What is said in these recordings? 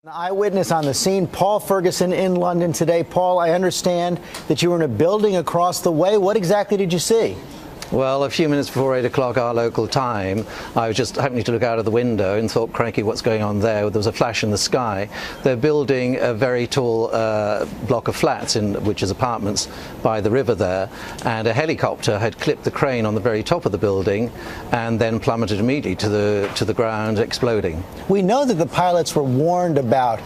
An eyewitness on the scene, Pol Ferguson in London today. Paul, I understand that you were in a building across the way. What exactly did you see? Well, a few minutes before 8 o'clock our local time, I was just happening to look out of the window and thought, crikey, what's going on there? There was a flash in the sky. They're building a very tall block of flats, which is apartments, by the river there, and a helicopter had clipped the crane on the very top of the building and then plummeted immediately to the ground, exploding. We know that the pilots were warned about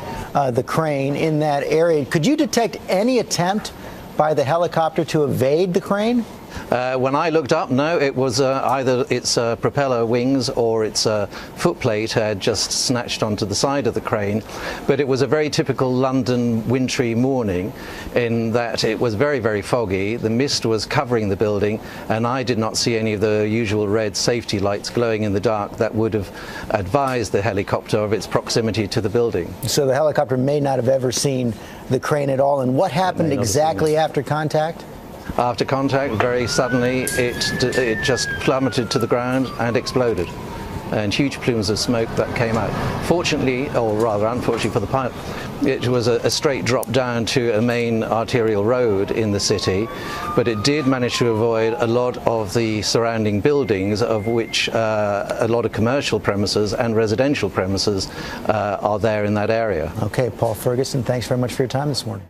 the crane in that area. Could you detect any attempt by the helicopter to evade the crane? When I looked up, no, it was either its propeller wings or its footplate had just snatched onto the side of the crane. But it was a very typical London wintry morning in that it was very, very foggy. The mist was covering the building, and I did not see any of the usual red safety lights glowing in the dark that would have advised the helicopter of its proximity to the building. So the helicopter may not have ever seen the crane at all. And what happened exactly after contact? After contact, very suddenly, it just plummeted to the ground and exploded, and huge plumes of smoke that came out. Fortunately, or rather unfortunately for the pilot, it was a straight drop down to a main arterial road in the city, but it did manage to avoid a lot of the surrounding buildings, of which a lot of commercial premises and residential premises are there in that area. Okay, Pol Ferguson, thanks very much for your time this morning.